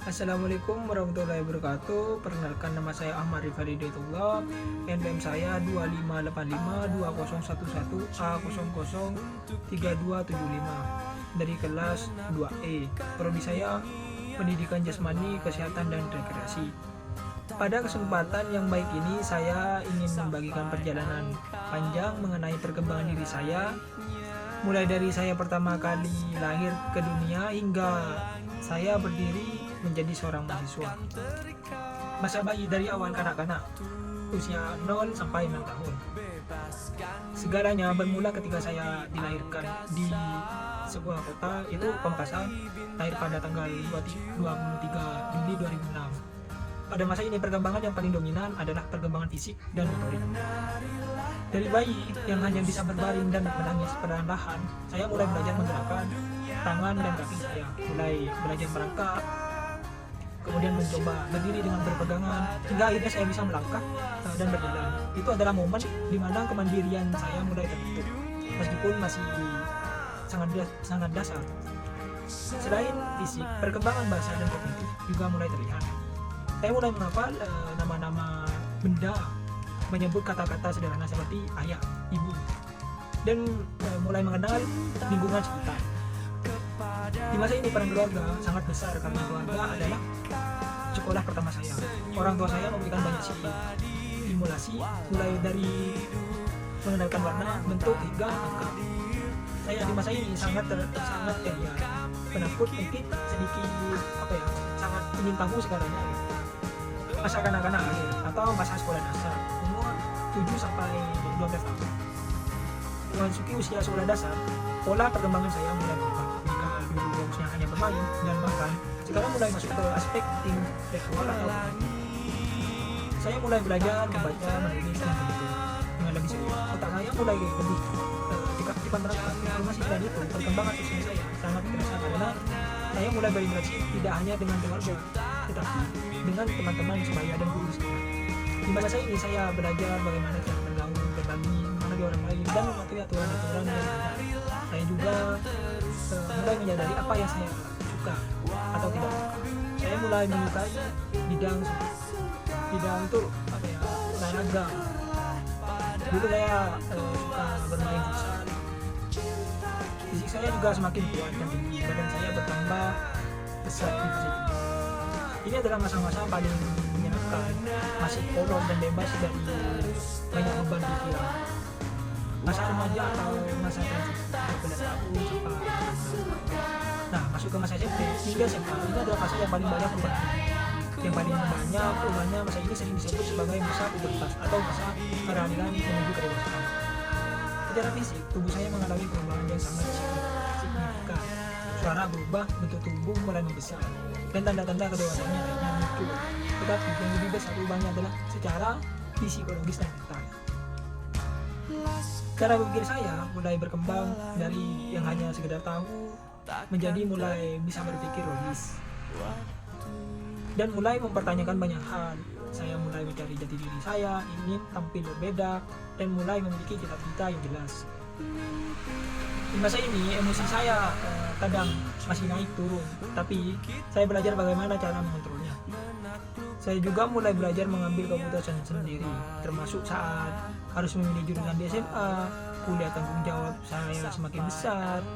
Assalamualaikum warahmatullahi wabarakatuh. Perkenalkan, nama saya Ahmad Rifari Hidayatullah. NPM saya 2585-2011A003275 dari kelas 2E. Prodi saya Pendidikan Jasmani, Kesehatan dan Rekreasi. Pada kesempatan yang baik ini, saya ingin membagikan perjalanan panjang mengenai perkembangan diri saya, mulai dari saya pertama kali lahir ke dunia hingga saya berdiri menjadi seorang mahasiswa. Masa bayi dari awal kanak-kanak, usia 0 sampai 6 tahun. Segalanya bermula ketika saya dilahirkan di sebuah kota, itu Pamekasan, lahir pada tanggal 23 Juli 2006. Pada masa ini perkembangan yang paling dominan adalah perkembangan fisik dan motorik. Dari bayi yang hanya bisa berbaring dan menangis perlahan-lahan, saya mulai belajar menggerakkan tangan dan kaki saya, mulai belajar merangkak, kemudian mencoba berdiri dengan berpegangan, hingga akhirnya saya bisa melangkah dan berjalan. Itu adalah momen di mana kemandirian saya mulai terbentuk, meskipun masih sangat dasar. Selain fisik, perkembangan bahasa dan kognitif juga mulai terlihat. Saya mulai menghafal nama-nama benda, menyebut kata-kata sederhana seperti ayah, ibu, dan mulai mengenal lingkungan sekitar. Di masa ini peran keluarga sangat besar karena keluarga adalah sekolah pertama saya. Orang tua saya memberikan banyak stimulasi, mulai dari mengenalkan warna, bentuk hingga angka. Saya di masa ini sangat penakut, mungkin sedikit sangat ingin tahu segalanya. Masa kanak-kanak akhir atau masa sekolah dasar, umur 7 sampai 12 tahun. Memasuki usia sekolah dasar, pola perkembangan saya mulai berubah. Jika dulu fokusnya hanya bermain dan makan, sekarang mulai masuk ke aspek intelektual atau saya mulai belajar membaca, menulis dan berhitung dengan lebih serius. Otak saya mulai lebih dipandangkan informasi, dan itu perkembangan usia saya sangat terasa karena saya mulai berinteraksi tidak hanya dengan keluarga, tetapi dengan teman-teman sebaya dan guru sekolah. Di masa ini saya belajar bagaimana cara bergaul, berbagi, mengenali orang lain, dan mematuhi aturan-aturan yang ada. Saya juga mulai menyadari apa yang saya suka atau tidak suka. Saya mulai menyukai bidang itu olahraga. Dulu saya suka bermain futsal. Fisik saya juga semakin kuat dan tinggi, badan saya bertambah besar di masa ini. Ini adalah masa-masa paling menyenangkan, masih polos dan bebas dari banyak beban pikiran. Masa remaja atau masa transisi berbeda tahun sampai masuk ke masa SMP hingga SMA, ini adalah masa yang paling banyak perubahan. Yang paling banyak perubahannya masa ini sering disebut sebagai masa pubertas atau masa peralihan menuju kedewasaan. Secara fisik, tubuh saya mengalami perubahan yang sangat signifikan. Suara berubah, bentuk tubuh mulai membesar, dan tanda-tanda kedewasaannya akhirnya muncul. Tetapi yang lebih besar perubahannya adalah secara psikologis dan mental. Cara berpikir saya mulai berkembang dari yang hanya sekedar tahu menjadi mulai bisa berpikir logis dan mulai mempertanyakan banyak hal. Saya mulai mencari jati diri saya, ingin tampil berbeda, dan mulai memiliki cita-cita yang jelas. Di masa ini emosi saya kadang masih naik turun, tapi saya belajar bagaimana cara mengontrolnya. Saya juga mulai belajar mengambil keputusan sendiri, termasuk saat harus memilih jurusan di SMA. Kuliah tanggung jawab saya semakin besar,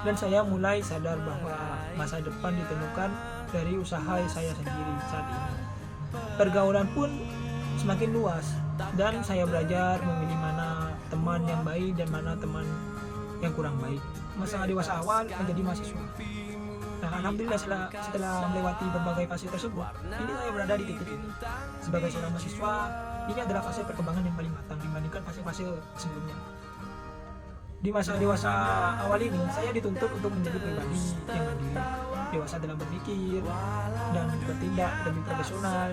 dan saya mulai sadar bahwa masa depan ditentukan dari usaha saya sendiri saat ini. Pergaulan pun semakin luas, dan saya belajar memilih mana teman yang baik dan mana teman yang kurang baik. Masa dewasa awal menjadi mahasiswa. Alhamdulillah setelah melewati berbagai fase tersebut, ini saya berada di titik ini. Sebagai seorang mahasiswa, ini adalah fase perkembangan yang paling matang dibandingkan fase-fase sebelumnya. Di masa dewasa awal ini, saya dituntut untuk menjadi pribadi yang mandiri, dewasa dalam berpikir, dan bertindak lebih profesional,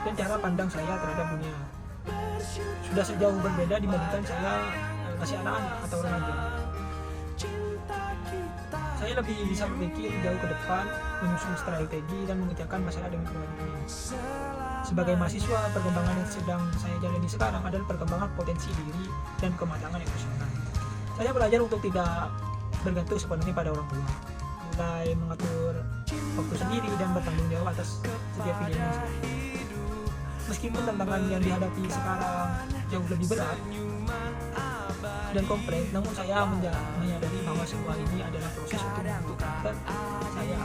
dan cara pandang saya terhadap dunia sudah sejauh berbeda dibandingkan saya masih anak-anak atau remaja. Saya lebih bisa berpikir jauh ke depan, menyusun strategi, dan memecahkan masalah dengan keluarga. Sebagai mahasiswa, perkembangan yang sedang saya jalani sekarang adalah perkembangan potensi diri dan kematangan emosional. Saya belajar untuk tidak bergantung sepenuhnya pada orang tua, mulai mengatur waktu sendiri dan bertanggung jawab atas setiap pilihan yang saya. Meskipun tantangan yang dihadapi sekarang jauh lebih berat dan kompleks, namun saya menyadari bahwa semua ini adalah proses untuk membentuk karakter saya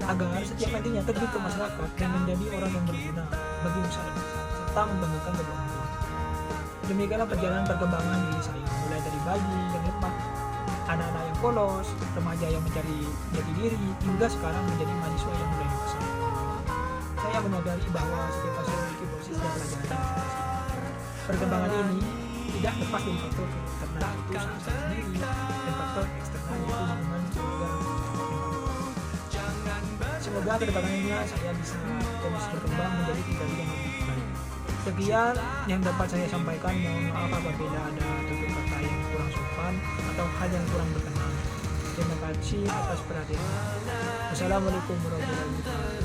agar setiap nantinya terjun ke masyarakat dan menjadi orang yang berguna bagi nusa dan bangsa serta membanggakan kedua orang tua. Demikianlah perjalanan perkembangan diri saya, mulai dari bayi yang lemah, anak-anak yang polos, remaja yang mencari jati diri, hingga sekarang menjadi mahasiswa yang mulai dewasa. Saya menyadari bahwa setiap fase memiliki proses dan pelajaran masing-masing. Perkembangan ini tidak lepas dari faktor internal itu saya sendiri dan faktor eksternal yaitu hubungan keluarga. Semoga kedepannya saya bisa terus berkembang menjadi pribadi yang lebih baik. Sekian yang dapat saya sampaikan. Mohon maaf apabila ada tutur kata yang kurang sopan atau hal yang kurang berkenan. Terima kasih atas perhatian. Wassalamualaikum warahmatullahi wabarakatuh.